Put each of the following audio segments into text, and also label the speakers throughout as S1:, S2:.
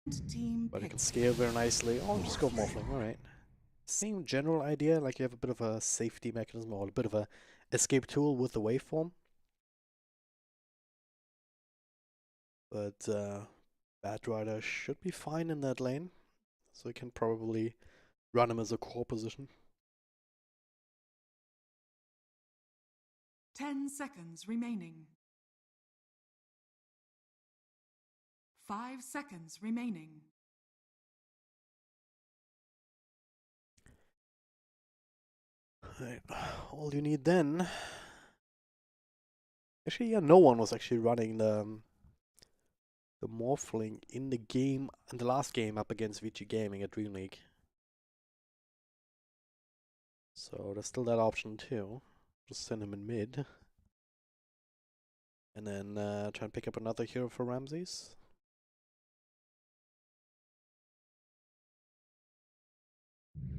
S1: Team
S2: But it
S1: pick.
S2: can scale very nicely. Oh, just go Morphling, alright. Same general idea, like you have a bit of a safety mechanism or a bit of a escape tool with the waveform. But Batrider should be fine in that lane. So you can probably run him as a core position.
S1: 10 seconds remaining. 5 seconds remaining.
S2: Right. All you need then. Actually, yeah, NoOne was actually running the Morphling in the game, in the last game up against VG Gaming at Dream League. So there's still that option too. Just send him in mid. And then try and pick up another hero for Ramses.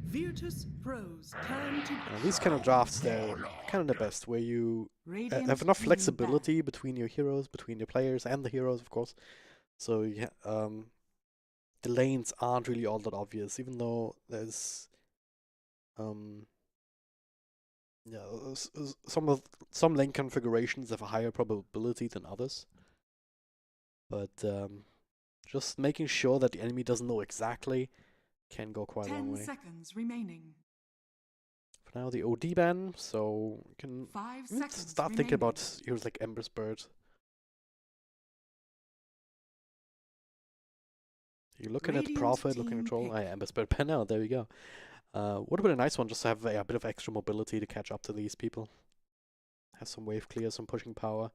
S1: Virtus.Pro's turn to...
S2: These kind of drafts, they're kind of the best, where you have enough flexibility between your heroes, between your players, and the heroes, of course. So yeah, the lanes aren't really all that obvious, even though there's yeah, some lane configurations have a higher probability than others. But just making sure that the enemy doesn't know exactly can go quite a long way.
S1: 10 seconds remaining.
S2: For now, the OD ban, so you can
S1: 5 seconds
S2: start thinking about heroes like Ember's Bird. You're looking at Prophet, looking at Troll. Ember's Bird ban now, there we go. Would have been a nice one just to have a bit of extra mobility to catch up to these people. Have some wave clear, some pushing power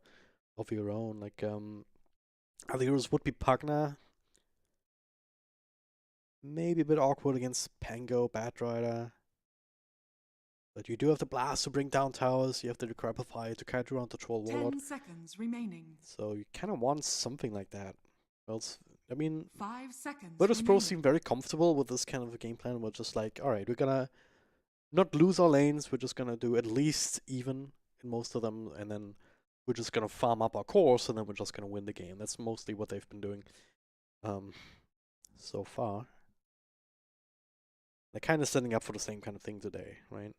S2: of your own. Like, other heroes would be Pugna. Maybe a bit awkward against Pango, Batrider. But you do have the Blast to bring down towers, you have the Decrepify to catch around the Troll Warlord.
S1: 10 seconds remaining.
S2: So you kind of want something like that. Else, I mean,
S1: 5 seconds
S2: Virtus.Pro seem very comfortable with this kind of a game plan. We're just like, alright, we're gonna not lose our lanes, we're just gonna do at least even in most of them, and then we're just gonna farm up our cores, and then we're just gonna win the game. That's mostly what they've been doing so far. They're kind of setting up for the same kind of thing today, right?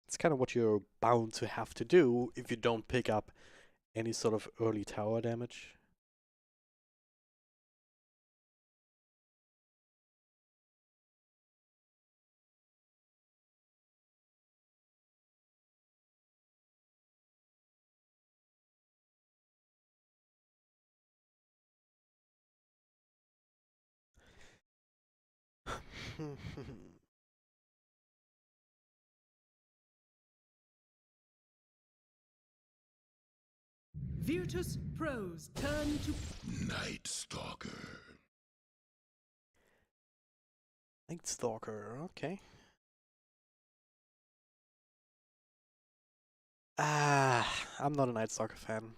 S2: It's kind of what you're bound to have to do if you don't pick up any sort of early tower damage.
S1: Virtus.Pro's turn to...
S3: Night Stalker.
S2: Night Stalker, okay. I'm not a Night Stalker fan.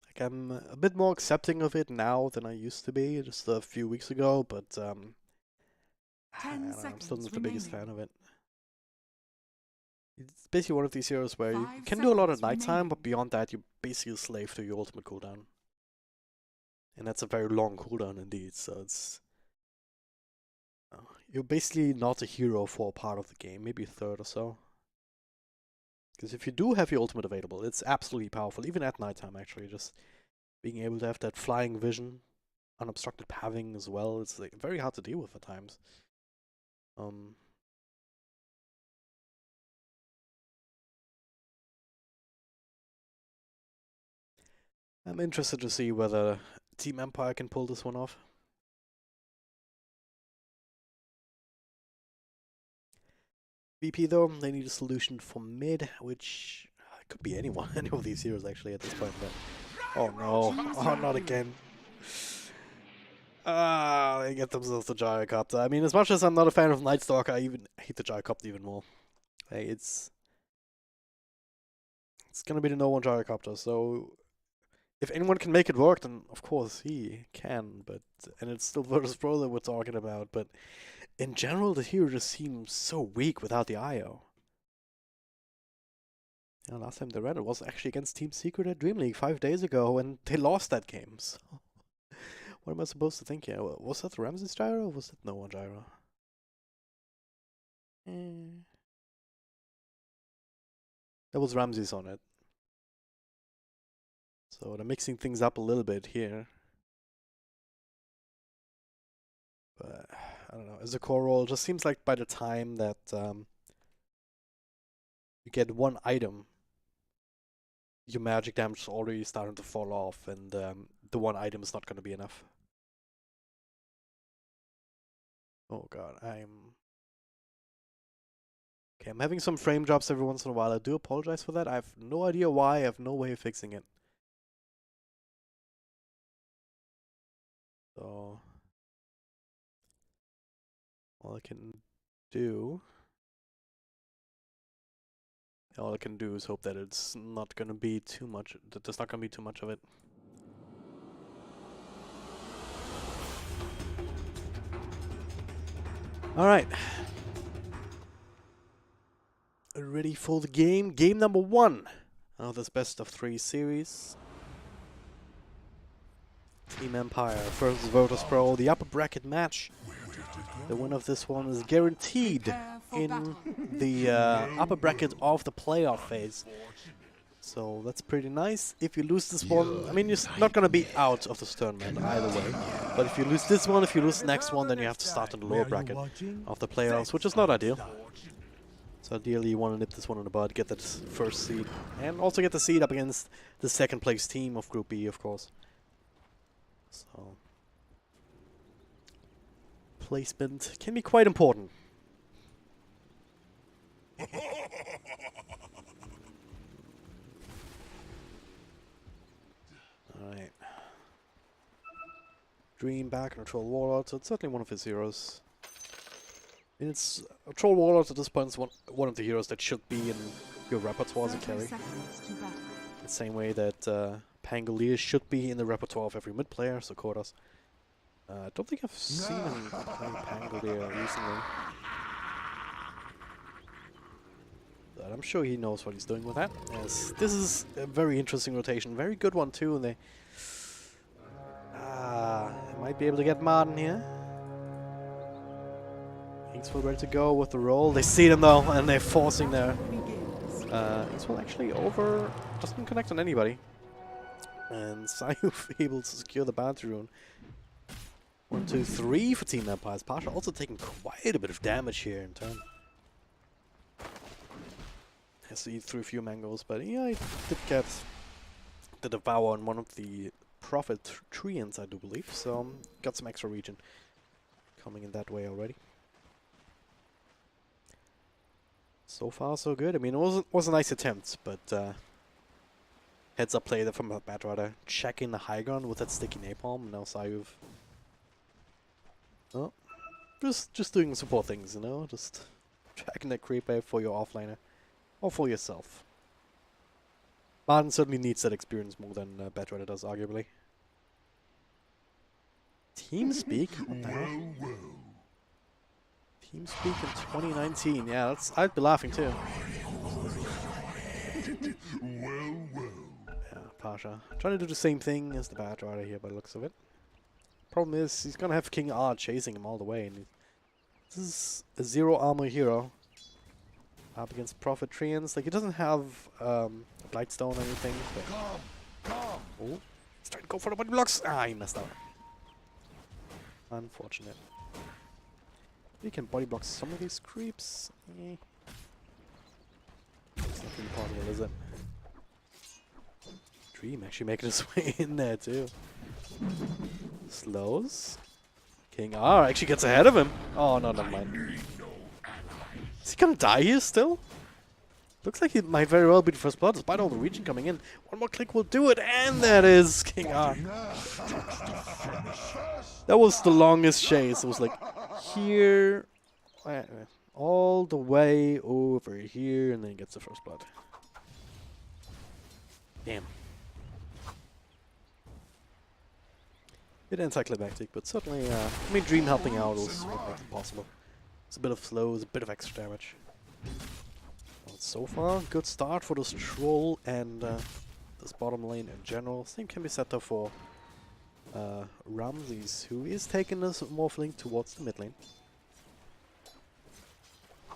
S2: Like, I'm a bit more accepting of it now than I used to be just a few weeks ago, but I'm still not the biggest fan of it. It's basically one of these heroes where you can do a lot at nighttime, but beyond that, you're basically a slave to your ultimate cooldown. And that's a very long cooldown indeed, so it's... you're basically not a hero for a part of the game, maybe a third or so. Because if you do have your ultimate available, it's absolutely powerful, even at nighttime actually, just being able to have that flying vision, unobstructed pathing as well, it's like very hard to deal with at times. I'm interested to see whether Team Empire can pull this one off. VP though, they need a solution for mid, which could be anyone, any of these heroes actually at this point, but... Oh no, oh not again. They get themselves the Gyrocopter. I mean, as much as I'm not a fan of Night Stalker, I even hate the Gyrocopter even more. Hey, it's gonna be the NoOne Gyrocopter, so... If anyone can make it work, then of course he can, but... And it's still Virtus.Pro that we're talking about, but... In general, the hero just seems so weak without the IO. Yeah, last time they ran it was actually against Team Secret at Dream League 5 days ago, and they lost that game. So, what am I supposed to think here? Was that Ramses gyro or was it NoOne gyro? That was Ramses on it. So they're mixing things up a little bit here. But I don't know. As a core roll, it just seems like by the time that you get one item, your magic damage is already starting to fall off, and the one item is not going to be enough. Oh god, I'm having some frame drops every once in a while. I do apologize for that. I have no idea why. I have no way of fixing it. So all I can do is hope that it's not gonna be too much. That there's not gonna be too much of it. All right. Ready for the game. Game number 1 of this best of 3 series. Team Empire versus Virtus.Pro, the upper bracket match. The winner of this one is guaranteed in the upper bracket of the playoff phase. So that's pretty nice. If you lose this one, I mean, you're not going to be out of this tournament either way. But if you lose this one, if you lose the next one, then you have to start in the lower bracket of the playoffs, which is not ideal. So ideally you want to nip this one in the bud, get that first seed, and also get the seed up against the second place team of Group B, of course. So placement can be quite important. Alright. Dream back and Troll Warlord, so it's certainly one of his heroes. And it's Troll Warlord at this point is one of the heroes that should be in your repertoire as a carry. The same way that Pangolier should be in the repertoire of every mid player, so Kodas. I don't think I've seen him play Pangolier recently. But I'm sure he knows what he's doing with that. Yes, this is a very interesting rotation, very good one too, and they might be able to get Martin here. Ingsful ready to go with the roll. They see them though, and they're forcing their Ingsful actually over, doesn't connect on anybody. And Sayuf able to secure the bounty rune. 1, 2, 3 for Team Empires. Pasha also taking quite a bit of damage here in turn. Has to eat through a few mangoes, but yeah, he did get the Devour on one of the Prophet Treants, I do believe. So got some extra region coming in that way already. So far, so good. I mean, it was a nice attempt, but heads up play there from Batrider. Checking the high ground with that sticky napalm. Now Sayuf. Oh, just doing support things, you know, just tracking that creep wave for your offlaner or for yourself. Martin certainly needs that experience more than Batrider does, arguably. TeamSpeak? What the hell? TeamSpeak in 2019. Yeah, I'd be laughing too. Yeah, Pasha. Trying to do the same thing as the Batrider here by the looks of it. Problem is, he's gonna have King R chasing him all the way, and this is a 0 armor hero up against Prophet Treants. Like, he doesn't have Blightstone or anything. But oh, he's trying to go for the body blocks. Ah, he messed up. Unfortunate. We can body block some of these creeps. It's not really possible, is it? Dream actually making his way in there too. Slows. King R actually gets ahead of him. Oh no, never mind. Is he gonna die here still? Looks like he might very well be the first blood despite all the region coming in. One more click will do it, and that is King R. That was the longest chase. It was like here, all the way over here, and then he gets the first blood. Damn. Bit anticlimactic, but certainly, I mean, Dream helping out was what makes it possible. It's a bit of slow, it's a bit of extra damage. Oh, So far, good start for this troll and this bottom lane in general. Same can be said though for Ramses, who is taking this morphling towards the mid lane.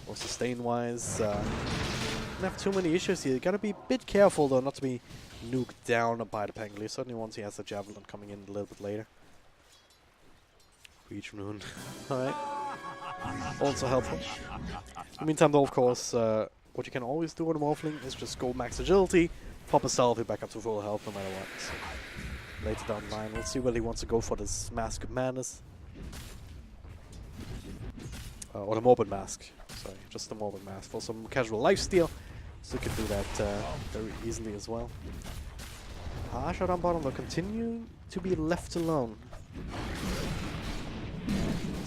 S2: Or sustain-wise, don't have too many issues here. You gotta be a bit careful though not to be nuked down by the Pangli. Certainly once he has the Javelin coming in a little bit later. Breach Rune. Alright. Also helpful. In the meantime though, of course, what you can always do with a morphling is just go max agility, pop a selfie back up to full health no matter what. So later down the line, we'll see whether he wants to go for this Mask of Madness. Or the Morbid Mask. Sorry, just the Morbid Mask. For some casual lifesteal, so you can do that very easily as well. Pasha down bottom will continue to be left alone.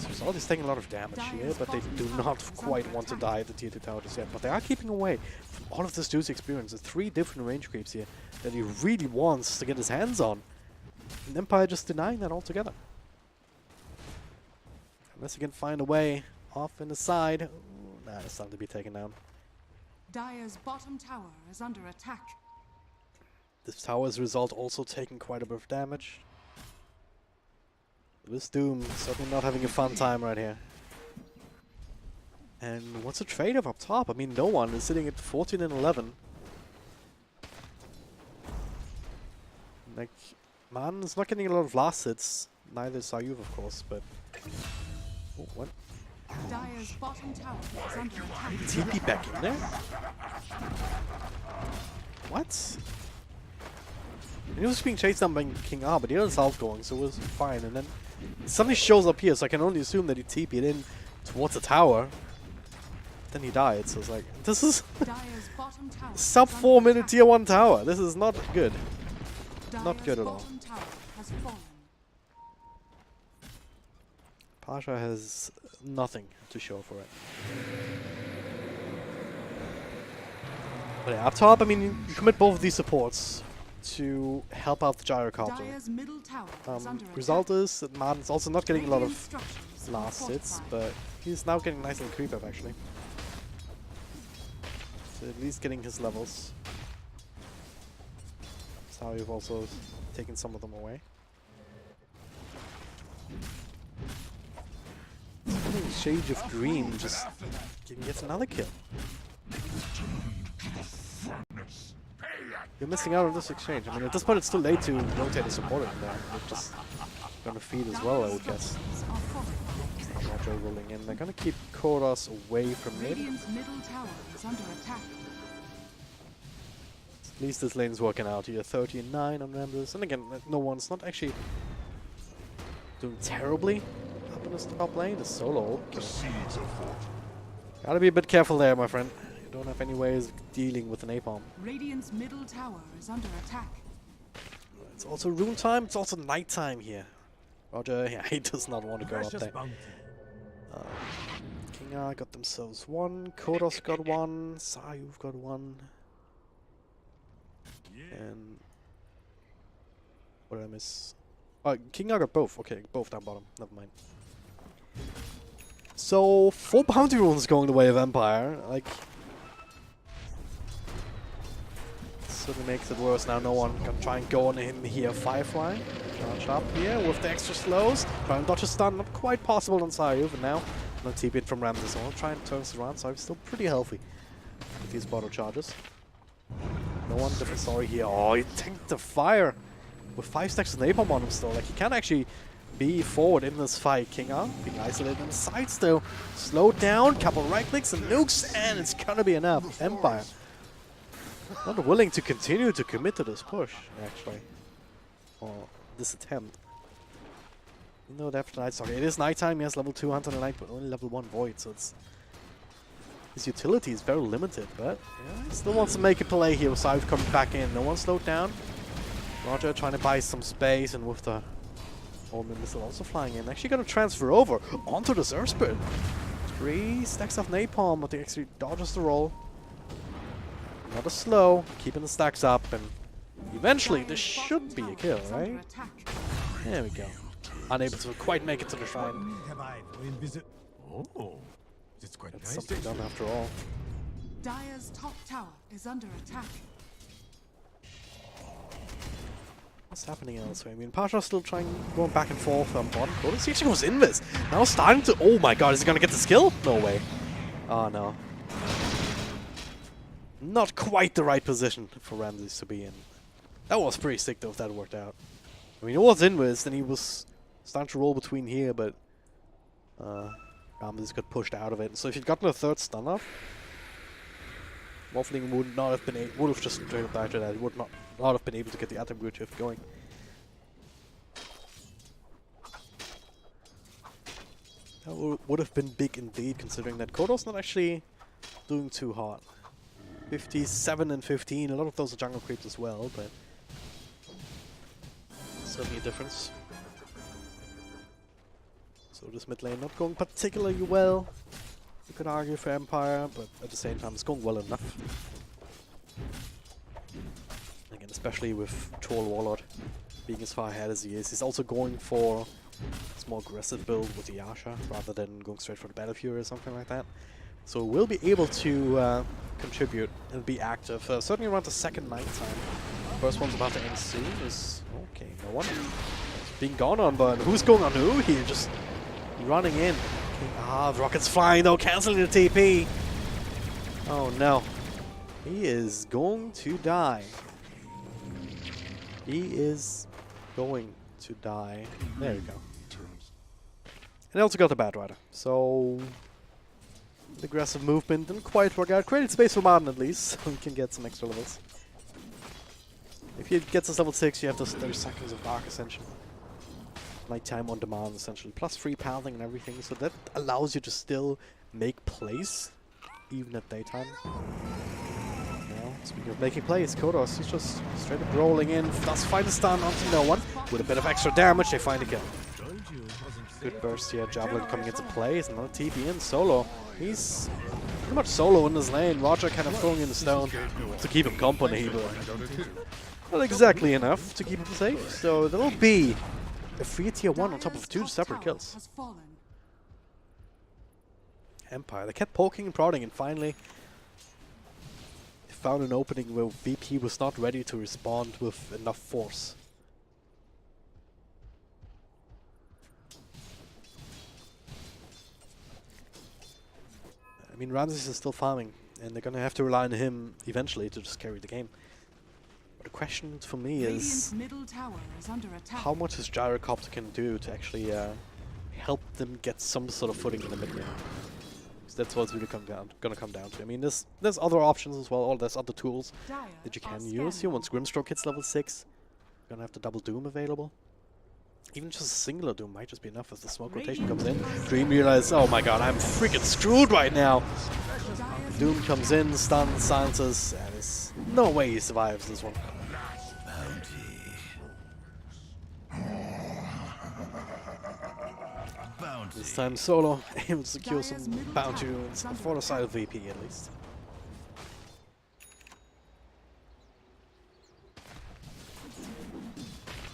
S2: So Result is taking a lot of damage here, but they do not quite want to die at the tier 2 tower just yet. But they are keeping away from all of this dude's experience. There's 3 different range creeps here that he really wants to get his hands on. And Empire just denying that altogether. Unless he can find a way off in the side. Ooh, nah, it's time to be taken down.
S1: Dire's bottom tower is under attack.
S2: This tower's result also taking quite a bit of damage. This Doom certainly not having a fun time right here. And what's a trade-off up top? I mean, NoOne is sitting at 14 and 11. Like, Man is not getting a lot of last hits. Neither is Sayuv, of course, but... Oh, what?
S1: Dire's bottom tower is under attack.
S2: TP back in there? What? He was being chased down by King R, but he had his health going, so it was fine. And then suddenly shows up here, so I can only assume that he TP'd in towards the tower. Then he died, so it's like, this is
S1: Dire's bottom tower
S2: sub
S1: is
S2: 4
S1: under
S2: minute
S1: attack.
S2: tier 1 tower. This is not good. Not
S1: Dire's
S2: good at all.
S1: bottom tower has fallen.
S2: Pasha has nothing to show for it. But yeah, up top, I mean, you commit both of these supports to help out the Gyrocopter.
S1: Dire's middle tower is under
S2: Result
S1: attack.
S2: is that Martin's also not getting a lot
S1: Radiant
S2: of
S1: structures are
S2: last hits,
S1: fortified.
S2: but he's now getting nice little creep up actually. So at least getting his levels. That's how you've also taken some of them away. Shade of Dream just getting yet another kill. You're missing out on this exchange. I mean, at this point it's too late to rotate a supporter in there. They're just gonna feed as well, I would guess.
S1: Structures are fortified.
S2: Roger rolling in. They're gonna keep Kodos away from mid.
S1: Radiant's middle tower is under attack.
S2: At least this lane is working out here. 30 and 9 on Rambles. And again, NoOne's not actually doing terribly up in this top lane. The solo. Gotta be a bit careful there, my friend. You don't have any ways of dealing with an napalm.
S1: Radiant's middle tower is under attack.
S2: It's also rune time. It's also night time here. Roger, yeah, he does not want to go up there. King R got themselves 1. Kodos got 1. Sayuv got 1. And what did I miss? Oh, King R got both. Okay, both down bottom. Never mind. So 4 bounty runes going the way of Empire. Like, certainly makes it worse. Now NoOne gonna try and go on him here. Firefly charged up here with the extra slows. Try and dodge a stun. Not quite possible on Sayuv. And now no TP it from Ramses. I'll try and turn this around. Sayuv's still pretty healthy with these bottle charges. NoOne, different story here. Oh, he tanked the fire with 5 stacks of napalm on him still. Like, he can't actually be forward in this fight. King R being isolated in the side still. Slowed down, couple right clicks and nukes, and it's gonna be enough. Empire not willing to continue to commit to this push, actually. Or this attempt. You know, after Night Stalker. It is nighttime, yes, level 2 Hunter Night, but only level 1 Void, so it's... His utility is very limited, but yeah, he still wants to make a play here with Sayuv coming back in. NoOne slowed down. Roger trying to buy some space, and with the Omen missile also flying in. Actually gonna transfer over onto the Surf Spirit. 3 stacks of napalm, but they actually dodges the roll. Not a slow, keeping the stacks up, and eventually this should be a kill, right? There we go. Unable to quite make it to the shrine.
S4: Have I for visit? Oh, it's quite
S2: That's
S4: nice.
S2: something done after all.
S1: Dire's top tower is under attack.
S2: What's happening elsewhere? I mean, Pasha's still going back and forth on bottom. He actually goes invis. Now starting to... Oh my god, is he gonna get the skill? No way. Oh no. Not quite the right position for Ramses to be in. That was pretty sick though if that worked out. I mean, it was invis, and he was starting to roll between here, but... Ramses got pushed out of it. So if he'd gotten a third stun off, Morphling would not have been able... Would have just straight up died to that. He would not have been able to get the attribute shift going. That would have been big indeed, considering that Kodo's not actually doing too hard. 57 and 15, a lot of those are jungle creeps as well, but certainly a difference. So this mid lane not going particularly well, you could argue, for Empire, but at the same time it's going well enough. Again, especially with Troll Warlord being as far ahead as he is. He's also going for this more aggressive build with the Yasha rather than going straight for the Battle Fury or something like that. So we'll be able to contribute and be active, certainly around the second night time. First one's about to end soon is... Okay, NoOne being gone on, but who's going on who here? Just running in. Ah, the rocket's flying though, cancelling the TP. Oh no. He is going to die. He is going to die. There you go. And I also got the Bad Rider. So the aggressive movement didn't quite work out. Created space for Martin at least, so he can get some extra levels. If he gets us level 6, you have those 30 seconds of Dark Ascension. Nighttime on demand, essentially. Plus free pathing and everything, so that allows you to still make plays, even at daytime. Now, speaking of making plays, Kodos, he's just straight up rolling in, does find a stun onto NoOne. With a bit of extra damage, they find a kill. Good burst here, Javelin coming into play, is another TP in, solo. He's pretty much solo in this lane, Roger kind of throwing in the stone to keep him company, but not exactly enough to keep him safe, so there will be a free tier 1 on top of 2 separate kills. Empire, they kept poking and prodding, and finally they found an opening where VP was not ready to respond with enough force. I mean, Ramses is still farming, and they're gonna have to rely on him eventually to just carry the game. But the question for me is, how much his Gyrocopter can do to actually help them get some sort of footing in the mid lane? Because that's what's really gonna come down to. I mean, there's other options as well, or there's other tools that you can use here. Once Grimstroke hits level 6, you're gonna have the double Doom available. Even just a singular Doom might just be enough as the smoke rotation comes in. Dream realizes, oh my god, I'm freaking screwed right now. Doom comes in, stuns, silences, and there's no way he survives this one. This time Solo able to secure some bounty runes for the side of VP at least.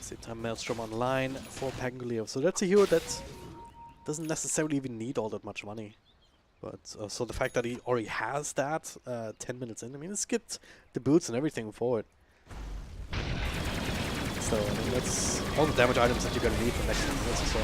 S2: Same time Maelstrom online for Pangolier. So that's a hero that doesn't necessarily even need all that much money. But so the fact that he already has that 10 minutes in, I mean, it skipped the boots and everything for it. So I mean, that's all the damage items that you're gonna need for next 10 minutes or so.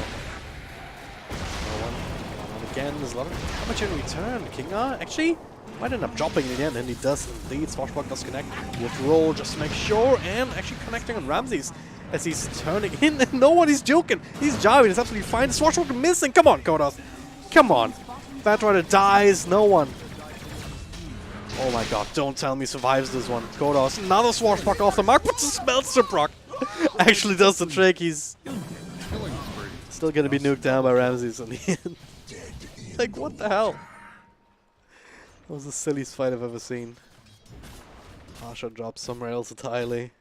S2: NoOne again, there's a lot of damage in return. Kinga actually might end up dropping in the end, and he does indeed. Swashbuck does connect with roll just to make sure, and actually connecting on Ramses as he's turning in, and NoOne is joking. He's jiving, it's absolutely fine. Swashbuck missing. Come on, Kodos. Come on. Bad Rider dies. NoOne. Oh my god, don't tell me he survives this one. Kodos, another Swashbuck off the mark, but the Smelter proc actually does the trick. He's still gonna be nuked down by Ramses in the end. Like, what the hell? That was the silliest fight I've ever seen. Asha drops somewhere else entirely.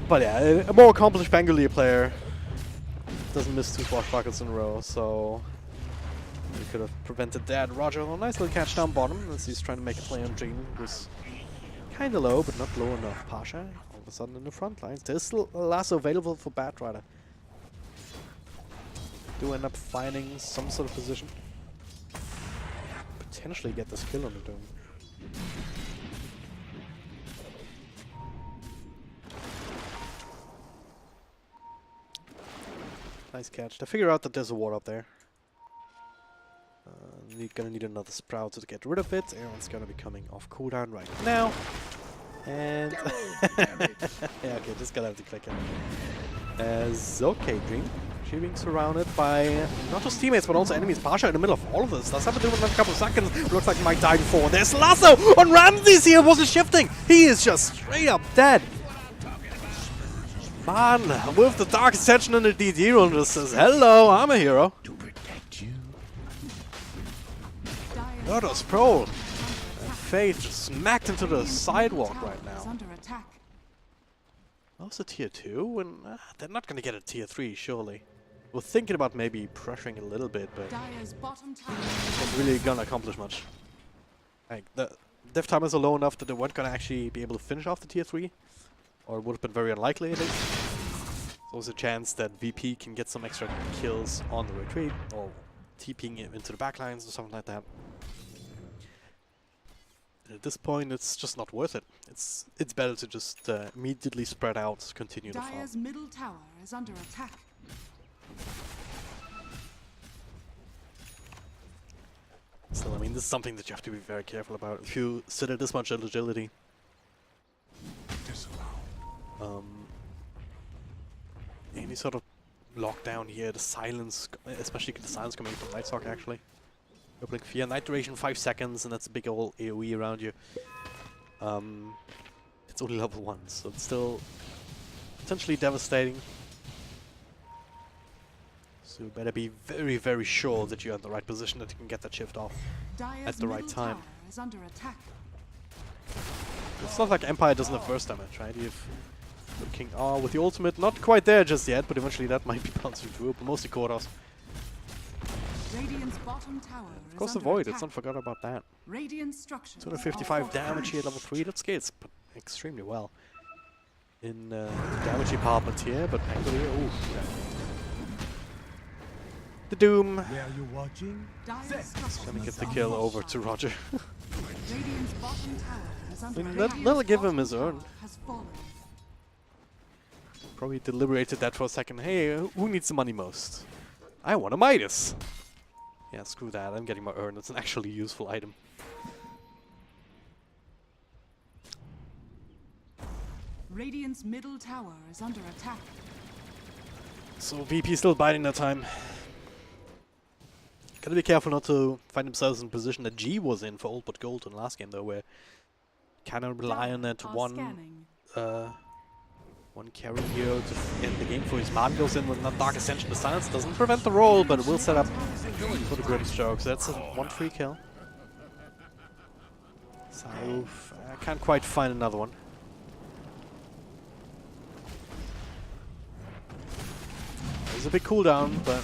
S2: But yeah, a more accomplished Pangolier player doesn't miss 2 swashbuckles in a row, so we could have prevented that. Roger, a nice little catch down bottom as he's trying to make a play on Dream, who's kind of low, but not low enough. Pasha, all of a sudden in the front lines. There's still a lasso available for Bad Rider. do end up finding some sort of position. Potentially get this kill on the Doom. Nice catch. They figure out that there's a ward up there. Gonna need another Sprout to get rid of it. Aaron's gonna be coming off cooldown right now. And yeah, okay, just gotta have to click it. Okay, Dream. She being surrounded by not just teammates but also enemies. Pasha in the middle of all of this. That's happened in a couple of seconds. Looks like Mike died before. There's Lasso on Ramses here. Wasn't shifting. He is just straight up dead. Man, with the Dark Ascension and the DD run just says, hello, I'm a hero.
S3: To protect you.
S2: Virtus.Pro. Faith just smacked into the sidewalk right now. That was a tier 2, and they're not going to get a tier 3, surely. We're thinking about maybe pressuring a little bit, but not really going to accomplish much. Like, the dev timers are low enough that they weren't going to actually be able to finish off the tier 3. Or it would have been very unlikely, I think. There's a chance that VP can get some extra kills on the retreat, or TPing him into the backlines or something like that. At this point, it's just not worth it. It's better to just immediately spread out, continue the farm.
S1: Dire's middle tower is under attack.
S2: Still, I mean, this is something that you have to be very careful about. If you sit at this much agility, any sort of lockdown here, the silence, especially the silence coming from Nightstalk actually. Opening Fear, Night duration 5 seconds, and that's a big old AoE around you. It's only level 1, so it's still potentially devastating. So you better be very, very sure that you're in the right position, that you can get that shift off at the right time.
S1: Is under attack.
S2: It's not like Empire doesn't have burst damage, right? You've King R with the ultimate, not quite there just yet, but eventually that might be bouncing through, but mostly Kodos.
S1: Radiant's bottom tower
S2: Of course, the Void, let's not forget about that.
S1: Radiant structures
S2: 255 damage here at level 3, that scales extremely well in the damage department here, but Pangolier, ooh. The Doom.
S4: Where are you watching?
S2: Let me get the kill over to Roger.
S1: Radiant's bottom tower is under attack.
S2: That'll give him his earn.
S1: Has fallen.
S2: Probably deliberated that for a second. Hey, who needs the money most? I want a Midas. Yeah, screw that. I'm getting my urn. It's an actually useful item.
S1: Radiant's middle tower is under attack.
S2: So VP still biding that time. Gotta be careful not to find themselves in a position that G was in for Old But Gold in the last game though, where kind of rely on that one carry hero to end the game for his man goes in with not Dark Ascension. The silence doesn't prevent the roll, but it will set up for the Grimstroke. So that's a 1-3 kill. So I can't quite find another one. There's a big cooldown, but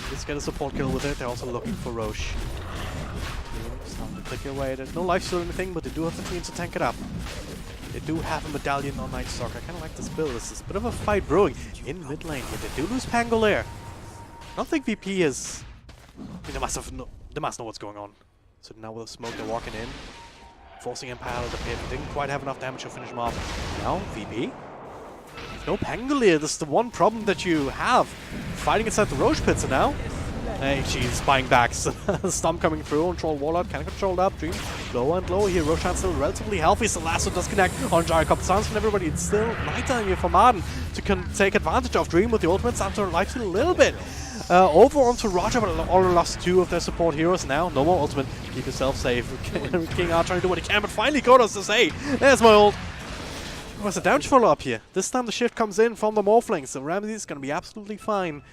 S2: just get a support kill with it. They're also looking for Roche. Starting to click away. There's no life steal or anything, but they do have the means to tank it up. They do have a medallion on Nightstalk. I kind of like this build. This is a bit of a fight brewing in mid lane, but they do lose Pangolier. I don't think VP is... I mean, they must know what's going on. So now with the smoke, they're walking in, forcing Empire out of the pit. Didn't quite have enough damage to finish him off. Now, VP. No Pangolier. This is the one problem that you have. Fighting inside the Roche pits, and now... Hey, she's buying back. Stomp coming through on Troll Warlord, can control up. Dream lower and lower here. Roshan still relatively healthy. So Lasso does connect on Gyrocop. Sounds from everybody. It's still nighttime here for Marden to take advantage of Dream with the ultimate. Sounds to life a little bit. Over onto Roger, but already lost 2 of their support heroes now. No more ultimate. Keep yourself safe. King R trying to do what he can, but finally Kodos says, hey, there's my ult. What's the damage follow up here? This time the shift comes in from the Morphlings, so Ramsey is going to be absolutely fine.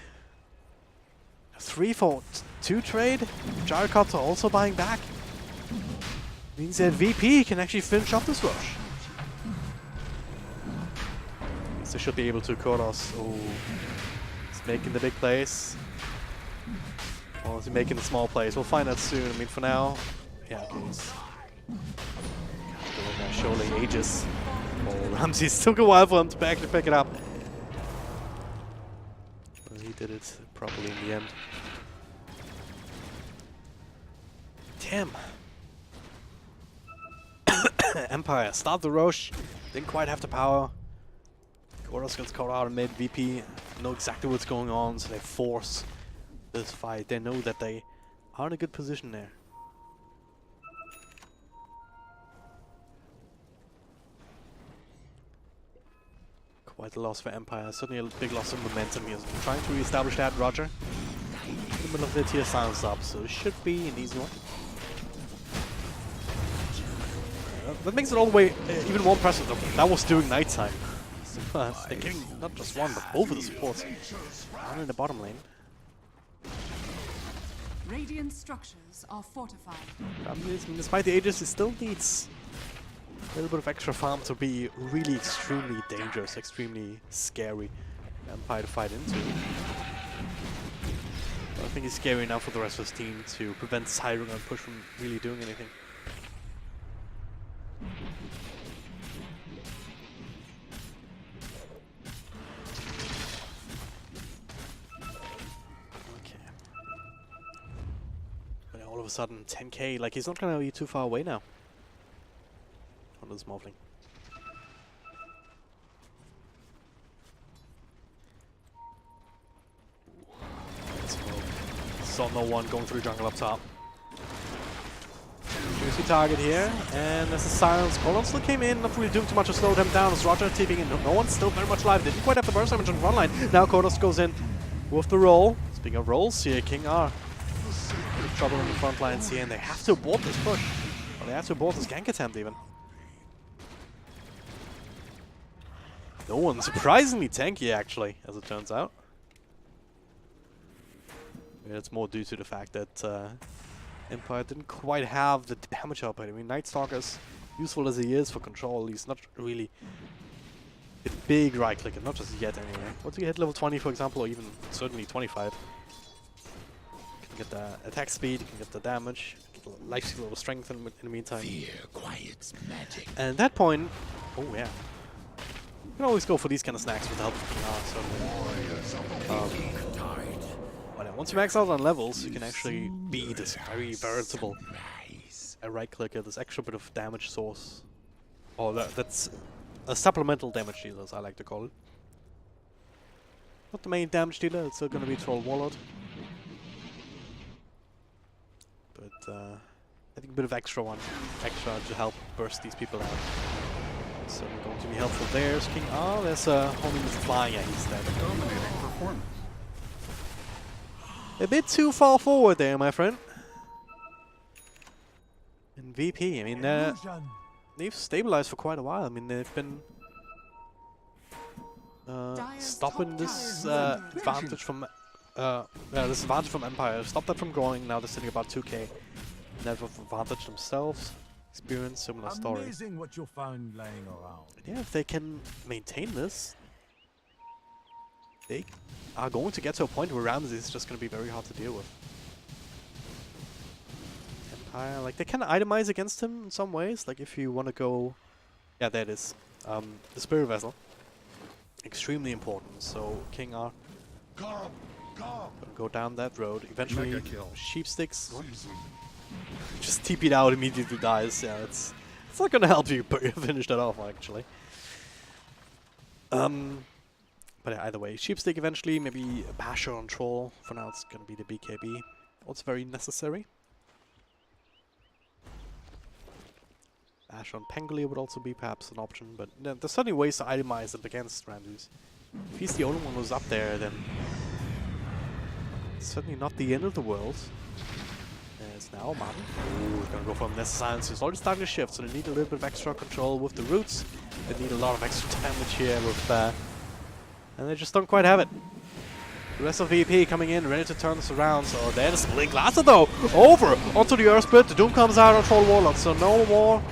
S2: 3 for 2 trade. Gyrocopter also buying back. Means that VP can actually finish off this rush. So should be able to. Kodos. Oh, he's making the big plays. Or is he making the small plays? We'll find out soon. I mean, for now, yeah, okay. He's doing that surely ages. Oh, Ramsey took a while for him to actually pick it up. he did it properly in the end. Damn. Empire, start the rush. Didn't quite have the power. Koros gets caught out in mid. VP know exactly what's going on, so they force this fight. They know that they are in a good position there. Quite a loss for Empire. Certainly a big loss of momentum here. Trying to re-establish that, Roger. In the middle of the tier silence up, so it should be an easy one. That makes it all the way even more impressive though. That was during nighttime. They're getting not just one, but both of the supports. One in the bottom lane.
S1: Radiant structures are fortified.
S2: Despite the ages, it still needs a little bit of extra farm to be really extremely dangerous, extremely scary Empire to fight into. But I think it's scary enough for the rest of his team to prevent Siren and Push from really doing anything. All of a sudden, 10k, like he's not gonna be too far away now. On this Morphling. Saw NoOne going through jungle up top. Juicy target here, and there's a silence. Colon still came in, not really doing too much to slow them down. As Roger TPing in, NoOne's still very much alive. Didn't quite have the burst damage on the front line. Now Kodos goes in with the roll. Speaking of rolls here, King R. Trouble in the front lines here, and they have to abort this push. Well, they have to abort this gank attempt even. NoOne surprisingly tanky actually, as it turns out. Yeah, it's more due to the fact that Empire didn't quite have the damage output. I mean, Night Stalker's useful as he is for control, he's not really a big right clicker, not just yet anyway. Once you hit level 20 for example, or even certainly 25. Get the attack speed, you can get the damage, get the life steal or strength in the meantime.
S3: Fear quiets magic.
S2: And at that point, oh yeah, you can always go for these kind of snacks with the help of King R. But yeah, once you max out on levels, you can actually be this very veritable right clicker, this extra bit of damage source. Or that's a supplemental damage dealer, as I like to call it. Not the main damage dealer, it's still going to be Troll Warlord. But I think a bit of extra to help burst these people out. So we're going to be helpful. There's King. Oh, there's a homie with flying. Yeah, he's dead. A bit too far forward there, my friend. And VP, I mean, they've stabilized for quite a while. I mean, they've been stopping this advantage from Empire. Stop that from growing. Now they're sitting about 2k. Never advantage themselves. Experience similar story.
S4: Amazing what you found laying around.
S2: Yeah, if they can maintain this, they are going to get to a point where Ramsey is just going to be very hard to deal with. Empire, like they can itemize against him in some ways. Like if you want to go, yeah, there it is. The Spirit Vessel, extremely important. So King R. Go down that road. Eventually, Sheepsticks just TP'd out, immediately dies. Yeah, it's not gonna help you finish that off actually. But yeah, either way, Sheepstick eventually, maybe a Basher on Troll. For now, it's gonna be the BKB. Also very necessary. Bash on Pangolier would also be perhaps an option, but there's certainly ways to itemize it against Ramses. If he's the only one who's up there, then it's certainly not the end of the world. There's now Martin. Ooh, he's gonna go for Nessa Silence. He's already starting to shift, so they need a little bit of extra control with the roots. They need a lot of extra damage here with and they just don't quite have it. The rest of VP coming in, ready to turn this around. So there's the Splitting Glacer though! Over onto the Earth Split. The Doom comes out on Troll Warlock, so no more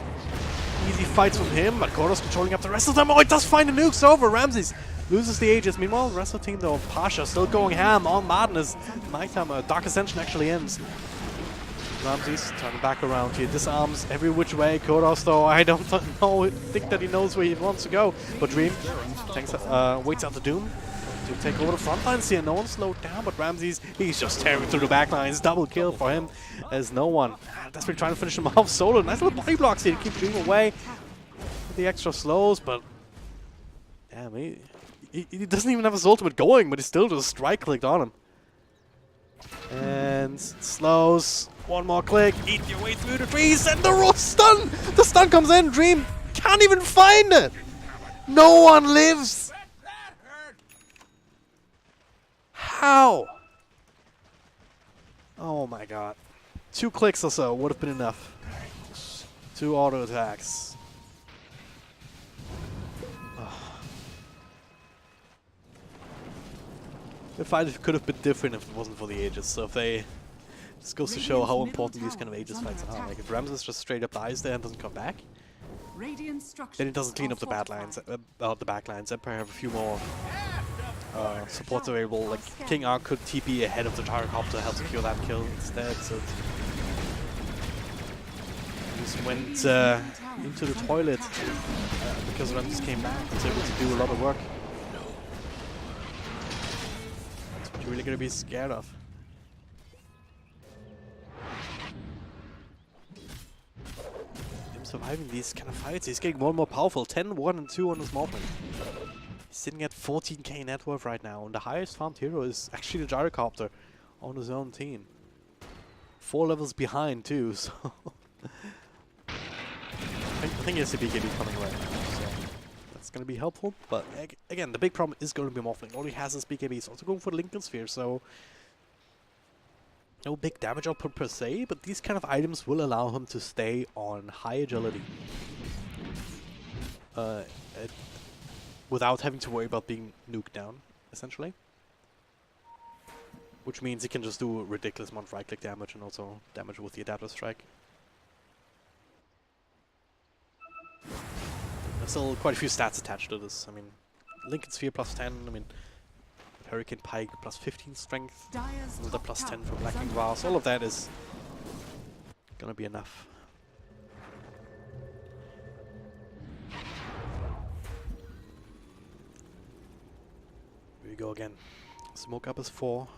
S2: easy fights from him. But Kodos controlling up the rest of them. Oh, he does find the nukes over. Ramses loses the Aegis. Meanwhile, the rest of the team though, Pasha still going ham on Madness. Nighttime, Dark Ascension actually ends. Ramses turning back around here, disarms every which way. Kodos though, I don't think that he knows where he wants to go. But Dream waits out the Doom. to take over the front lines here. NoOne slowed down, but Ramses, he's just tearing through the back lines. Double kill for him as NoOne desperately trying to finish him off solo. Nice little body blocks here to keep shooting away with the extra slows, but damn, he doesn't even have his ultimate going, but he still just right-clicked on him. And slows. One more click. Eat your way through the trees, and the stun! The stun comes in. Dream can't even find it. NoOne lives. How? Oh my god. 2 clicks or so would have been enough. 2 auto attacks. The fight could have been different if it wasn't for the Aegis. So if they... This goes to show how important these kind of Aegis fights are. Like if Ramses just straight up dies there and doesn't come back, then it doesn't clean up the back lines. Empire have a few more supports available. Like King Ark could TP ahead of the Gyrocopter to help secure that kill instead. So he just went into the toilet because Ramses came back and was able to do a lot of work. That's what you're really gonna be scared of. Surviving these kind of fights, he's getting more and more powerful. 10, 1, and 2 on his moment. He's sitting at 14k net worth right now, and the highest farmed hero is actually the Gyrocopter on his own team. 4 levels behind too, so I think it's a BKB coming right now, so that's going to be helpful. But again, the big problem is going to be Morphling. All he has is BKB. He's also going for the Lincoln Sphere, so no big damage output per se, but these kind of items will allow him to stay on high agility without having to worry about being nuked down, essentially. Which means he can just do a ridiculous amount of right-click damage and also damage with the Adaptive Strike. There's still quite a few stats attached to this. I mean, Lincoln Sphere plus 10, I mean, Hurricane Pike plus 15 strength, another plus 10 for Blackening Vase. All of that is gonna be enough. Here we go again. Smoke up is 4.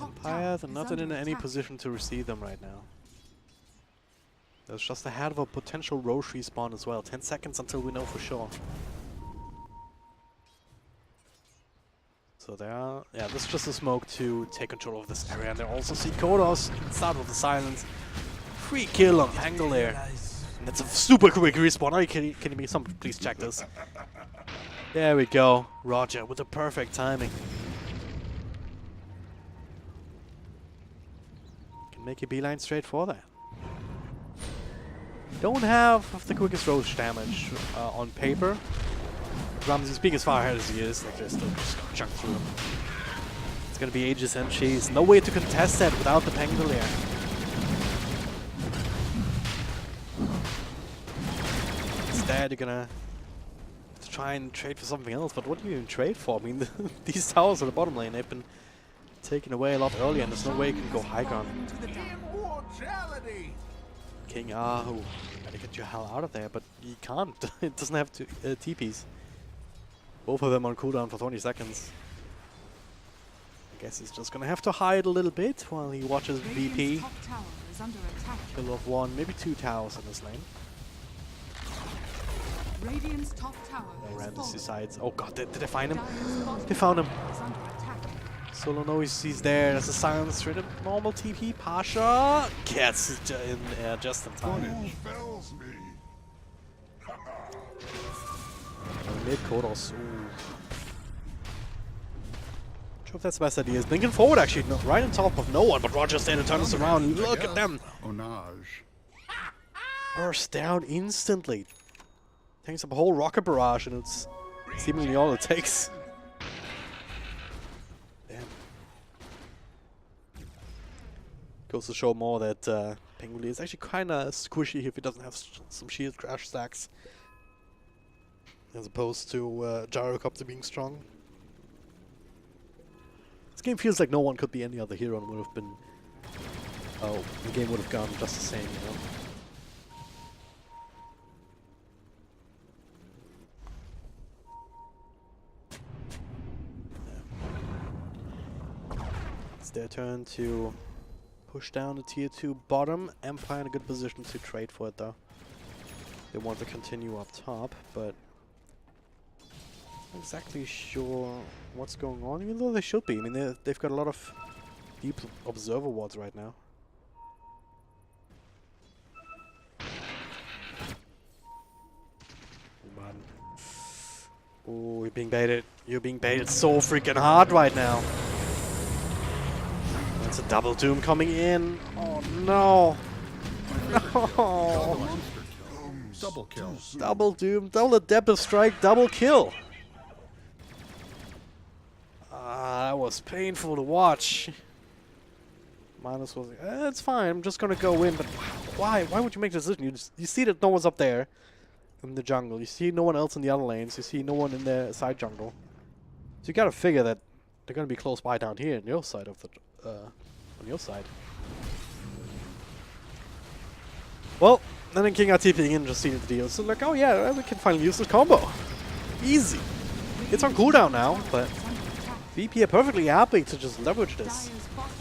S2: Empire, they're not in any position to receive them right now. There's just ahead of a potential Roche respawn as well. 10 seconds until we know for sure. So there are, yeah, this is just a smoke to take control of this area. And they also see Kodos start with the silence. Free kill on Pangolier. And that's a super quick respawn. Are you kidding me? Somebody please check this. There we go. Roger with the perfect timing. Can make a beeline straight for that. Don't have the quickest Roche damage on paper. Ramses being as far ahead as he is, like they're still just gonna chunk through him. It's gonna be Aegis and Cheese. No way to contest that without the Pangolier. Instead, you're gonna try and trade for something else, but what do you even trade for? I mean, these towers on the bottom lane, they've been taken away a lot earlier, and there's no way you can go high ground. King Ahu, gotta get your hell out of there, but you can't. It doesn't have TPs. Both of them on cooldown for 20 seconds. I guess he's just gonna have to hide a little bit while he watches VP. Kill of 1, maybe 2 towers in this lane.
S1: Radiant's top tower
S2: Ramses decides. Oh god, did they find him? They found him. Solo knows he's there. There's a silence through the normal TP. Pasha gets it in just in time. Mid Kodos. Sure if that's the best idea. He's blinking forward actually, no, right on top of NoOne, but Roger's there to turn us around. Look at them. Burst down instantly. Takes up a whole rocket barrage, and it's seemingly all it takes. Damn. Goes to show more that Pangolier is actually kind of squishy if he doesn't have some shield crash stacks, as opposed to Gyrocopter being strong. This game feels like NoOne could be any other hero and would have been... Oh, the game would have gone just the same, you know? their turn to push down the tier 2 bottom. Empire in a good position to trade for it though. They want to continue up top, but not exactly sure what's going on, even though they should be. I mean, they've got a lot of deep observer wards right now. Oh, you're being baited. You're being baited so freaking hard right now. That's a double doom coming in. Oh no. No.
S3: Double kill.
S2: Double doom, double adaptive strike, double kill. Ah, that was painful to watch. Minus was it's fine. I'm just gonna go in, but why? Why would you make the decision? You see that no one's up there in the jungle. You see no one else in the other lanes. You see no one in the side jungle. So you gotta figure that they're gonna be close by down here on your side of the on your side. Well, then King are TPing in just seeing the deal. So like, oh yeah, we can finally use this combo. Easy. It's on cooldown now, but VP are perfectly happy to just leverage this.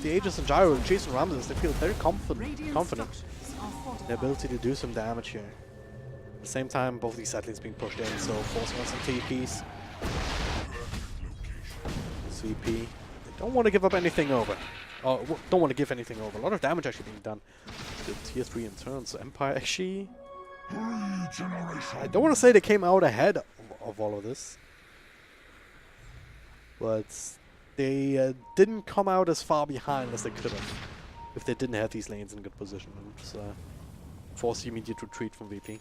S2: The Aegis and Gyro and Jason Ramses, they feel very confident in their ability to do some damage here. At the same time, both these satellites being pushed in, so forcing on some TPs. This VP, they don't want to give up anything over. Don't want to give anything over. A lot of damage actually being done to tier 3 in turn, so Empire actually... I don't want to say they came out ahead of all of this, but they didn't come out as far behind as they could have if they didn't have these lanes in good position and just force the immediate retreat from VP.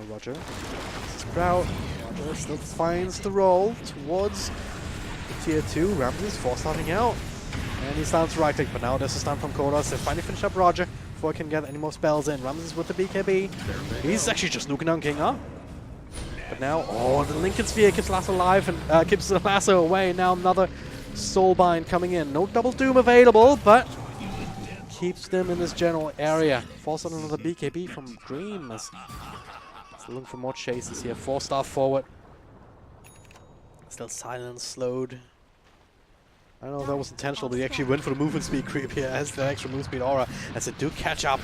S2: Roger. Sprout. Roger still finds the roll towards the tier 2. Ramses starting out. And he starts right click, but now there's a stun from Kodos. They finally finish up Roger before he can get any more spells in. Ramses with the BKB. He's actually just nuking down King up. But now, oh, the Lincoln Sphere keeps Lasso alive and keeps the Lasso away. Now another Soulbind coming in. No double doom available, but keeps them in this general area. Force on another BKB from Dream. Still looking for more chases here. 4-star forward. Still silence, slowed. I don't know if that was intentional, but he actually went for the movement speed creep here as the extra move speed aura as they do catch up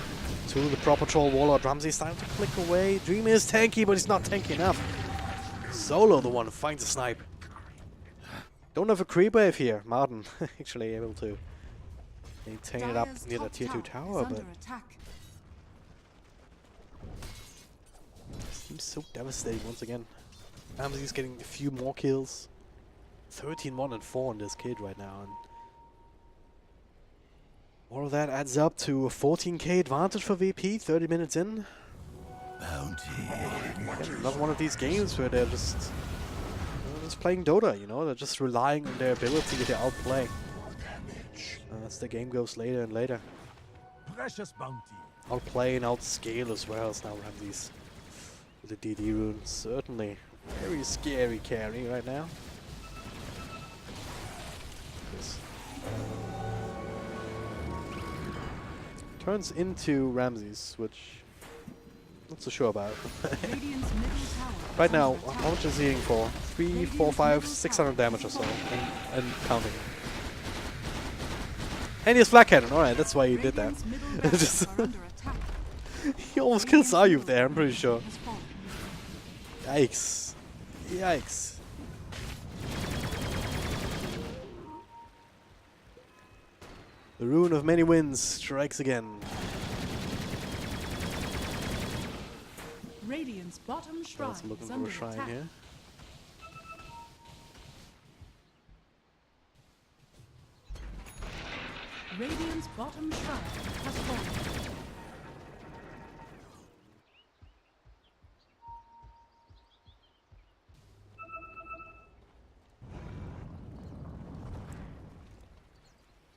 S2: to the Pro Patrol Warlord. Ramsey starting to click away. Dream is tanky, but he's not tanky enough. Solo the one who finds a snipe. Don't have a creep wave here. Martin actually able to maintain it up near the tier 2 tower, but seems so devastating once again. Ramsey's getting a few more kills. 13, 1, and 4 in this kid right now, and all of that adds up to a 14k advantage for VP. 30 minutes in. Again, another one of these games where they're just playing Dota. You know, they're just relying on their ability to outplay as the game goes later and later.
S4: Precious bounty.
S2: Outplay and outscale as well as now Ramses with the DD rune. Certainly very scary carry right now. Turns into Ramses, which not so sure about. Right now, how much is he hitting for? 3, 4, 5, 600 damage or so, and counting. And he has Flat Cannon, alright, that's why he did that. He almost killed Sayub there, I'm pretty sure. Yikes. Yikes. The Rune of Many Winds strikes again.
S1: Radiant's bottom shrine
S2: Looking
S1: is
S2: for
S1: under
S2: a shrine
S1: attack.
S2: here.
S1: Radiant's bottom shrine has fallen.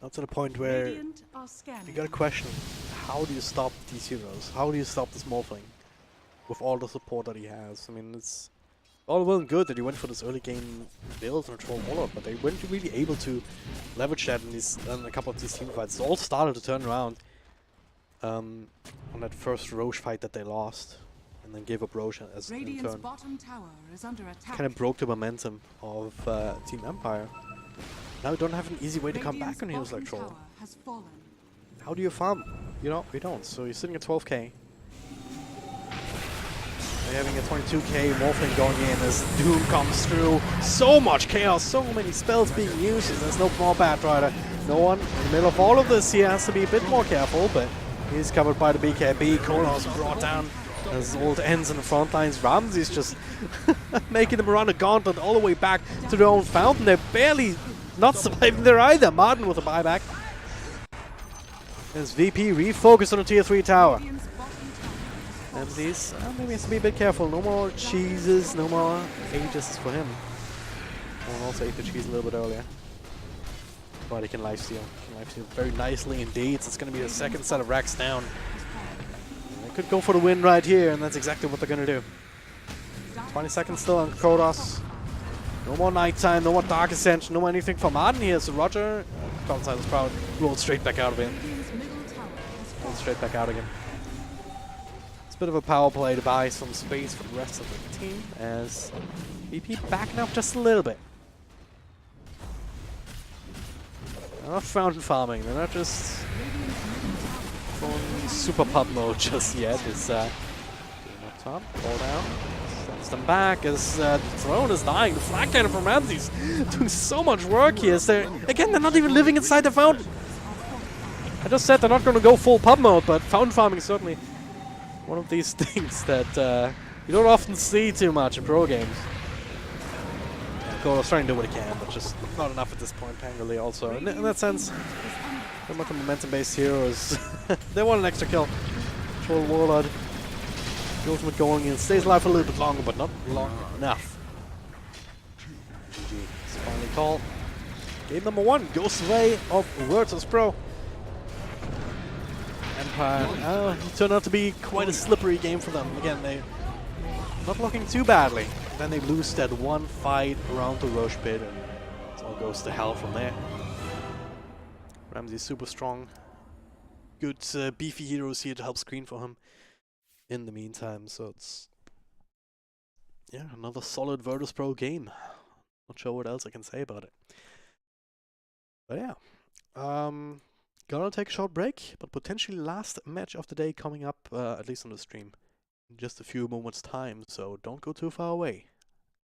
S2: Now to the point where
S1: Radiant are scanning.
S2: you got a question: how do you stop these heroes? How do you stop this Morphling with all the support that he has? I mean, it's all well and good that he went for this early game build on Troll Warlord, but they weren't really able to leverage that in a couple of these team fights. It all started to turn around on that first Roche fight that they lost, and then gave up Roche as in
S1: Radiant's
S2: turn.
S1: bottom tower is under attack.
S2: Kind of broke the momentum of Team Empire. Now you don't have an easy way to come back on heroes like Troll. How do you farm? You know, you don't. So you're sitting at 12k. You're having a 22k Morphling going in as Doom comes through. So much chaos, so many spells being used. There's no more Batrider. NoOne in the middle of all of this. He has to be a bit more careful, but he's covered by the BKB. Kolos brought down as ult ends in the front lines. Ramsey's just making them run a gauntlet all the way back to their own fountain. They're barely not surviving there either. Martin with a buyback. As VP refocused on the tier 3 tower. And these, maybe has to be a bit careful. No more cheeses, no more Aegis for him. And also ate the cheese a little bit earlier. But he can lifesteal. Very nicely indeed. So it's going to be the second set of racks down. And they could go for the win right here, and that's exactly what they're going to do. 20 seconds still on Krotos. No more nighttime, no more Dark Ascension, no more anything for Martin here. So Roger, outside the crowd, rolled straight back out of it. Rolled straight back out again. It's a bit of a power play to buy some space for the rest of the team, as VP backing up just a little bit. They're not fountain farming, they're not just going super pub mode just yet. It's up top, fall down. Sends them back as the throne is dying. The flag cannon from Ramsey's doing so much work here. Again, they're not even living inside the fountain. I just said they're not going to go full pub mode, but fountain farming is certainly one of these things that you don't often see too much in pro games. Golos trying to do what he can, but just not enough at this point. Pangoli also, in that sense, they're much momentum-based heroes. They want an extra kill. Troll Warlord. The ultimate going in, stays alive for a little bit longer, but not long enough. GG. It's finally called. Game number 1 goes the way of Virtus.Pro. Empire, it turned out to be quite a slippery game for them. Again, they not looking too badly. Then they lose that one fight around the Roche pit, and it all goes to hell from there. Ramsey's super strong. Good beefy heroes here to help screen for him in the meantime, so it's another solid Virtus.Pro game. Not sure what else I can say about it. But yeah. Gonna take a short break, but potentially last match of the day coming up, at least on the stream, in just a few moments time, so don't go too far away.